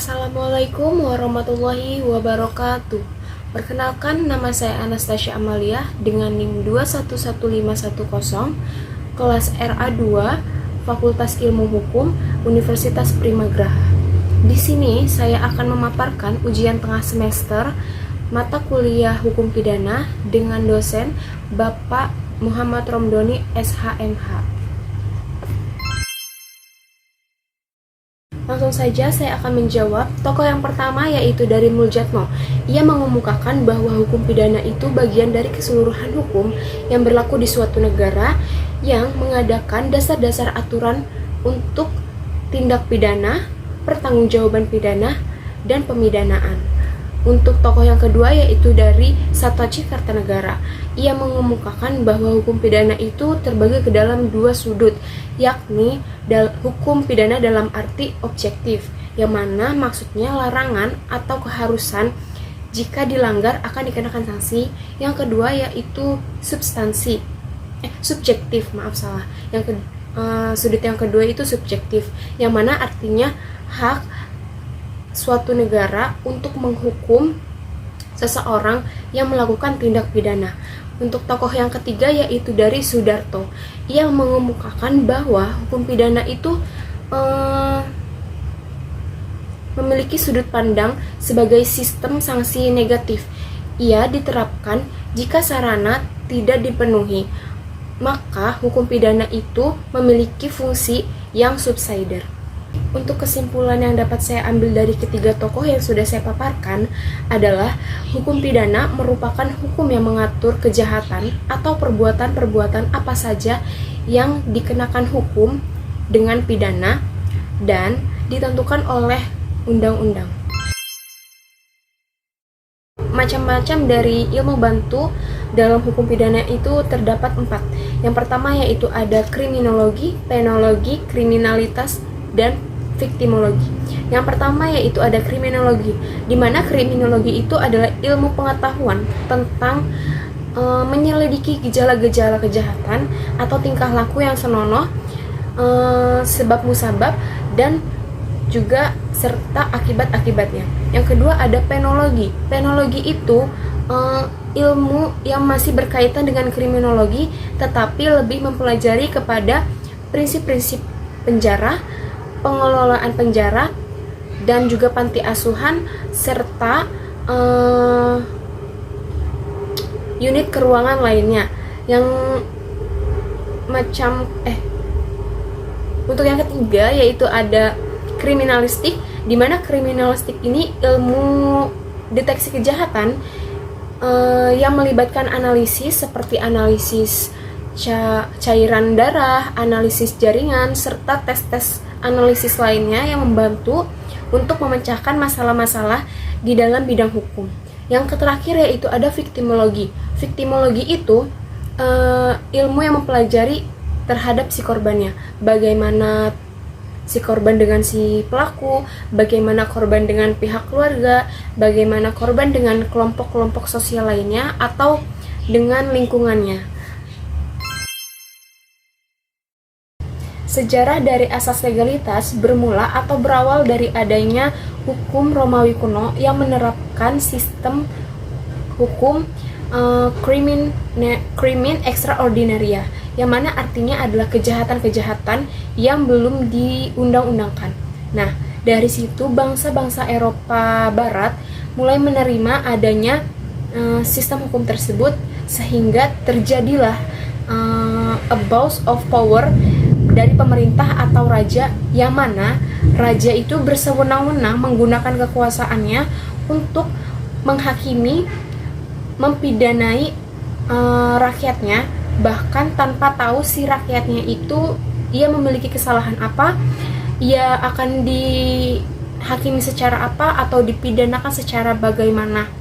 Assalamualaikum warahmatullahi wabarakatuh. Perkenalkan, nama saya Anastasia Amalia dengan NIM 211510, kelas RA2, Fakultas Ilmu Hukum, Universitas Primagraha. Di sini saya akan memaparkan ujian tengah semester mata kuliah Hukum Pidana dengan dosen Bapak Muhammad Romdoni SHMH. Langsung saja saya akan menjawab. Tokoh yang pertama yaitu dari Muljatno. Ia mengemukakan bahwa hukum pidana itu bagian dari keseluruhan hukum yang berlaku di suatu negara yang mengadakan dasar-dasar aturan untuk tindak pidana, pertanggungjawaban pidana, dan pemidanaan. Untuk tokoh yang kedua yaitu dari Satoshi Kartanegara. Ia mengemukakan bahwa hukum pidana itu terbagi ke dalam dua sudut, yakni hukum pidana dalam arti objektif, yang mana maksudnya larangan atau keharusan jika dilanggar akan dikenakan sanksi. Yang kedua yaitu subjektif, sudut yang kedua itu subjektif, yang mana artinya hak suatu negara untuk menghukum seseorang yang melakukan tindak pidana. Untuk tokoh yang ketiga yaitu dari Sudarto. Ia mengemukakan bahwa hukum pidana itu memiliki sudut pandang sebagai sistem sanksi negatif. Ia diterapkan jika sarana tidak dipenuhi, maka hukum pidana itu memiliki fungsi yang subsidiar. Untuk kesimpulan yang dapat saya ambil dari ketiga tokoh yang sudah saya paparkan adalah hukum pidana merupakan hukum yang mengatur kejahatan atau perbuatan-perbuatan apa saja yang dikenakan hukum dengan pidana dan ditentukan oleh undang-undang. Macam-macam dari ilmu bantu dalam hukum pidana itu terdapat 4. Yang pertama yaitu ada kriminologi, penologi, kriminalitas, dan viktimologi. Yang pertama yaitu ada kriminologi, di mana kriminologi itu adalah ilmu pengetahuan tentang menyelidiki gejala-gejala kejahatan atau tingkah laku yang senonoh, sebab musabab, dan juga serta akibat-akibatnya. Yang kedua ada penologi. Penologi itu ilmu yang masih berkaitan dengan kriminologi, tetapi lebih mempelajari kepada prinsip-prinsip penjara, pengelolaan penjara, dan juga panti asuhan, serta unit keruangan lainnya. Untuk yang ketiga yaitu ada kriminalistik, di mana kriminalistik ini ilmu deteksi kejahatan yang melibatkan analisis seperti analisis cairan darah, analisis jaringan, serta tes-tes analisis lainnya yang membantu untuk memecahkan masalah-masalah di dalam bidang hukum. Yang terakhir yaitu ada viktimologi. Viktimologi itu ilmu yang mempelajari terhadap si korbannya, bagaimana si korban dengan si pelaku, bagaimana korban dengan pihak keluarga, bagaimana korban dengan kelompok-kelompok sosial lainnya atau dengan lingkungannya. Sejarah dari asas legalitas bermula atau berawal dari adanya hukum Romawi kuno yang menerapkan sistem hukum crimen extraordinaria, yang mana artinya adalah kejahatan-kejahatan yang belum diundang-undangkan. Nah, dari situ bangsa-bangsa Eropa Barat mulai menerima adanya sistem hukum tersebut, sehingga terjadilah abuse of power dari pemerintah atau raja, yang mana raja itu bersewenang-wenang menggunakan kekuasaannya untuk menghakimi, mempidanai rakyatnya, bahkan tanpa tahu si rakyatnya itu ia memiliki kesalahan apa, ia akan dihakimi secara apa atau dipidanakan secara bagaimana.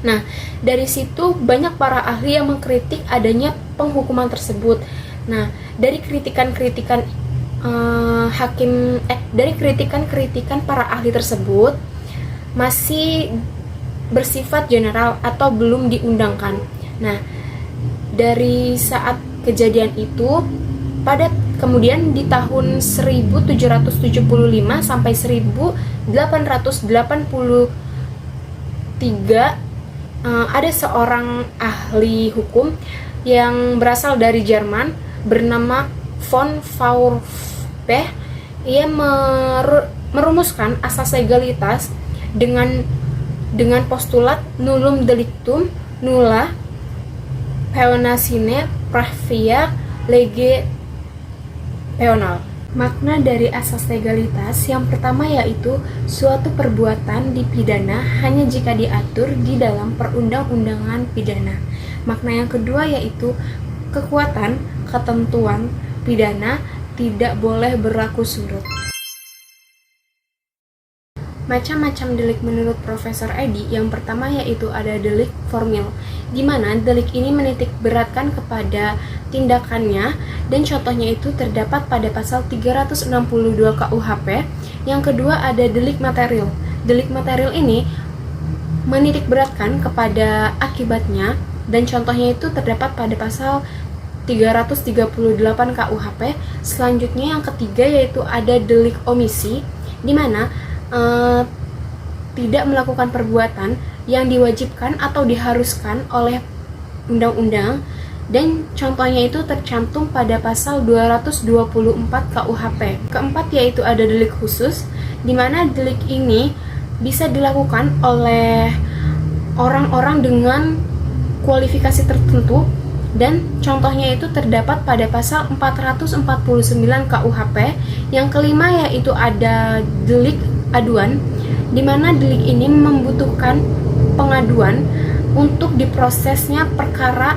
Nah, dari situ banyak para ahli yang mengkritik adanya penghukuman tersebut. Nah, dari kritikan-kritikan kritikan para ahli tersebut masih bersifat general atau belum diundangkan. Nah, dari saat kejadian itu Kemudian di tahun 1775 sampai 1883 ada seorang ahli hukum yang berasal dari Jerman bernama von Feuerbach. Ia merumuskan asas legalitas dengan postulat nullum delictum nulla peona sine pravia lege penal. Makna dari asas legalitas yang pertama yaitu suatu perbuatan dipidana hanya jika diatur di dalam perundang-undangan pidana. Makna yang kedua yaitu kekuatan ketentuan pidana tidak boleh berlaku surut. Macam-macam delik menurut Profesor Edi. Yang pertama yaitu ada delik formil, di mana delik ini menitik beratkan kepada tindakannya, dan contohnya itu terdapat pada pasal 362 KUHP. Yang kedua ada delik material. Delik material ini menitik beratkan kepada akibatnya, dan contohnya itu terdapat pada pasal 338 KUHP. Selanjutnya yang ketiga yaitu ada delik omisi, di mana tidak melakukan perbuatan yang diwajibkan atau diharuskan oleh undang-undang, dan contohnya itu tercantum pada pasal 224 KUHP. Keempat yaitu ada delik khusus, di mana delik ini bisa dilakukan oleh orang-orang dengan kualifikasi tertentu, dan contohnya itu terdapat pada pasal 449 KUHP. Yang kelima yaitu ada delik aduan, di mana delik ini membutuhkan pengaduan untuk diprosesnya perkara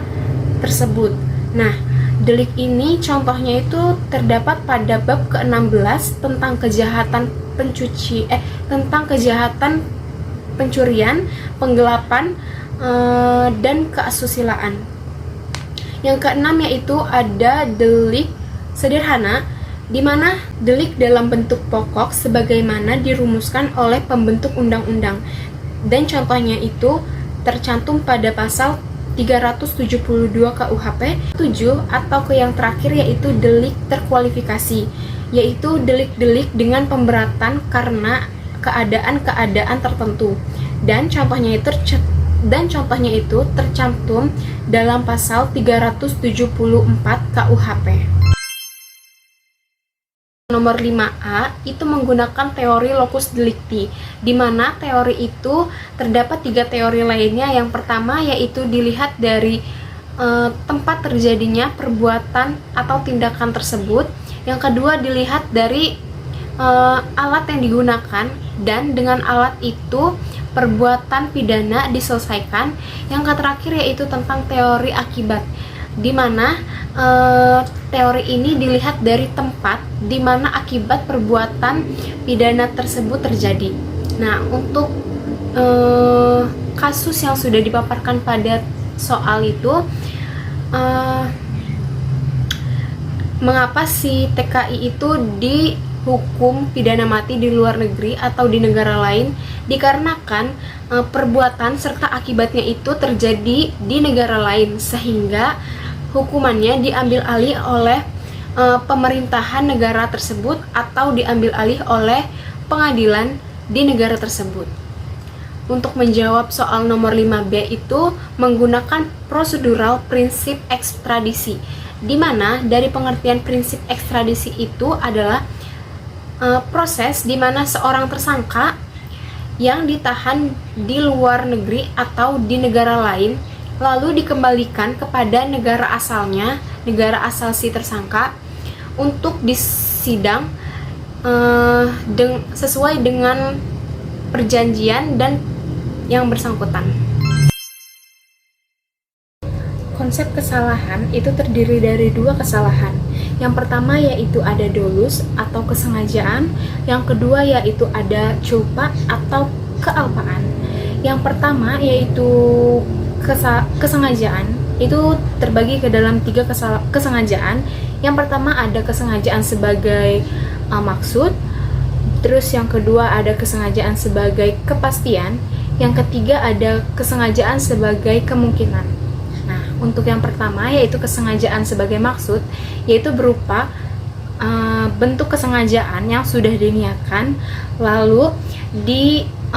tersebut. Nah, delik ini contohnya itu terdapat pada bab ke-16 tentang kejahatan pencurian, penggelapan, dan keasusilaan. Yang keenam yaitu ada delik sederhana, di mana delik dalam bentuk pokok sebagaimana dirumuskan oleh pembentuk undang-undang, dan contohnya itu tercantum pada pasal 372 KUHP. 7 atau yang terakhir yaitu delik terkualifikasi, yaitu delik-delik dengan pemberatan karena keadaan-keadaan tertentu, dan contohnya itu tercantum dalam pasal 374 KUHP. Nomor 5A itu menggunakan teori locus delicti, di mana teori itu terdapat 3 teori lainnya. Yang pertama yaitu dilihat dari tempat terjadinya perbuatan atau tindakan tersebut. Yang kedua dilihat dari alat yang digunakan, dan dengan alat itu perbuatan pidana diselesaikan. Yang terakhir yaitu tentang teori akibat, di mana teori ini dilihat dari tempat di mana akibat perbuatan pidana tersebut terjadi. Nah, untuk kasus yang sudah dipaparkan pada soal itu, mengapa si TKI itu dihukum pidana mati di luar negeri atau di negara lain? Dikarenakan perbuatan serta akibatnya itu terjadi di negara lain, sehingga hukumannya diambil alih oleh pemerintahan negara tersebut atau diambil alih oleh pengadilan di negara tersebut. Untuk menjawab soal nomor 5B itu menggunakan prosedural prinsip ekstradisi, di mana dari pengertian prinsip ekstradisi itu adalah proses di mana seorang tersangka yang ditahan di luar negeri atau di negara lain lalu dikembalikan kepada negara asalnya, negara asal si tersangka, untuk disidang sesuai dengan perjanjian dan yang bersangkutan. Konsep kesalahan itu terdiri dari 2 kesalahan. Yang pertama yaitu ada dolus atau kesengajaan, yang kedua yaitu ada culpa atau kealpaan. Yang pertama yaitu kesengajaan, itu terbagi ke dalam 3 kesengajaan. Yang pertama ada kesengajaan sebagai maksud, terus yang kedua ada kesengajaan sebagai kepastian, yang ketiga ada kesengajaan sebagai kemungkinan. Nah, Untuk yang pertama yaitu kesengajaan sebagai maksud, yaitu berupa bentuk kesengajaan yang sudah diniatkan lalu diwujudkan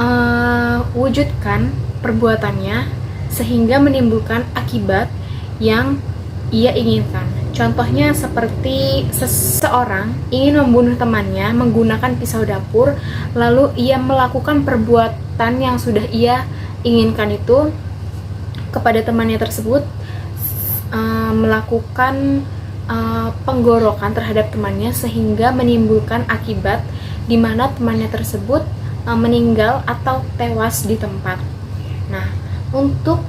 perbuatannya sehingga menimbulkan akibat yang ia inginkan. Contohnya seperti seseorang ingin membunuh temannya menggunakan pisau dapur, lalu ia melakukan perbuatan yang sudah ia inginkan itu kepada temannya tersebut, melakukan penggorokan terhadap temannya sehingga menimbulkan akibat di mana temannya tersebut meninggal atau tewas di tempat. Nah, untuk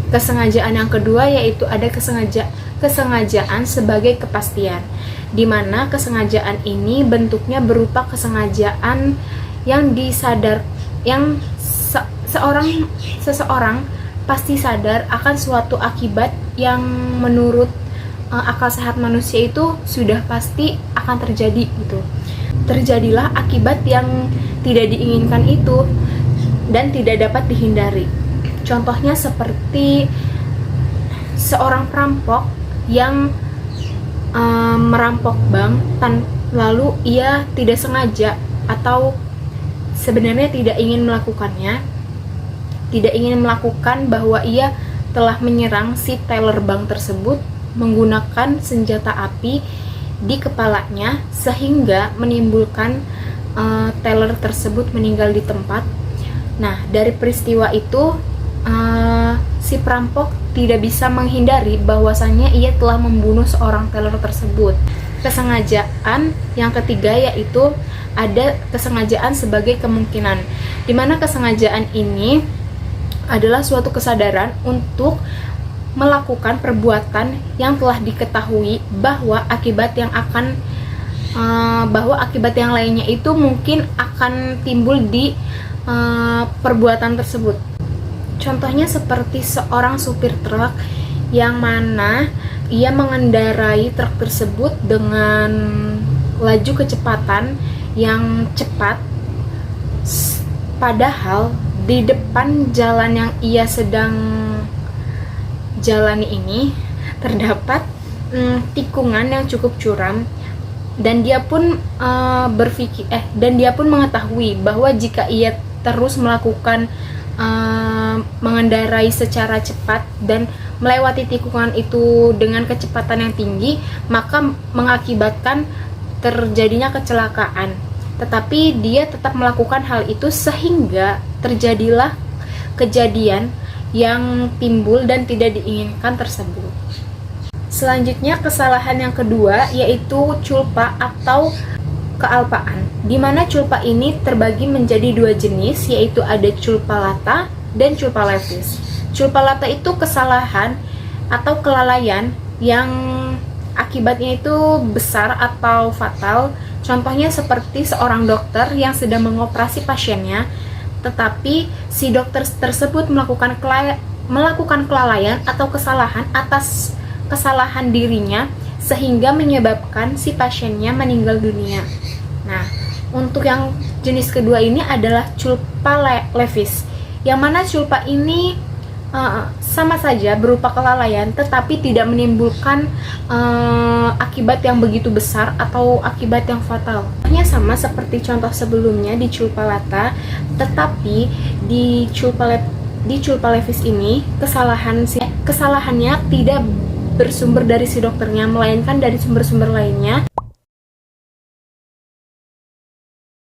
kesengajaan yang kedua yaitu ada kesengajaan sebagai kepastian, di mana kesengajaan ini bentuknya berupa kesengajaan yang seseorang pasti sadar akan suatu akibat yang menurut akal sehat manusia itu sudah pasti akan terjadi gitu. Terjadilah akibat yang tidak diinginkan itu dan tidak dapat dihindari. Contohnya seperti seorang perampok yang merampok bank lalu ia tidak sengaja atau sebenarnya tidak ingin melakukan bahwa ia telah menyerang si teller bank tersebut menggunakan senjata api di kepalanya sehingga menimbulkan teller tersebut meninggal di tempat. Nah, dari peristiwa itu si perampok tidak bisa menghindari bahwasannya ia telah membunuh seorang teller tersebut. Kesengajaan yang ketiga yaitu ada kesengajaan sebagai kemungkinan, di mana kesengajaan ini adalah suatu kesadaran untuk melakukan perbuatan yang telah diketahui bahwa akibat yang lainnya itu mungkin akan timbul di perbuatan tersebut. Contohnya seperti seorang supir truk yang mana ia mengendarai truk tersebut dengan laju kecepatan yang cepat, padahal di depan jalan yang ia sedang jalani ini terdapat tikungan yang cukup curam, dan dia pun mengetahui bahwa jika ia terus melakukan mengendarai secara cepat dan melewati tikungan itu dengan kecepatan yang tinggi, maka mengakibatkan terjadinya kecelakaan. Tetapi dia tetap melakukan hal itu sehingga terjadilah kejadian yang timbul dan tidak diinginkan tersebut. Selanjutnya, kesalahan yang kedua yaitu culpa atau kealpaan, di mana culpa ini terbagi menjadi dua jenis, yaitu ada culpa lata dan culpa levis. Culpa lata itu kesalahan atau kelalaian yang akibatnya itu besar atau fatal. Contohnya seperti seorang dokter yang sedang mengoperasi pasiennya, tetapi si dokter tersebut melakukan kelalaian atau kesalahan atas kesalahan dirinya sehingga menyebabkan si pasiennya meninggal dunia. Nah, untuk yang jenis kedua ini adalah culpa levis, yang mana culpa ini sama saja berupa kelalaian tetapi tidak menimbulkan akibat yang begitu besar atau akibat yang fatal. Hanya sama seperti contoh sebelumnya di culpa lata, tetapi di culpa levis ini kesalahannya tidak bersumber dari si dokternya, melainkan dari sumber-sumber lainnya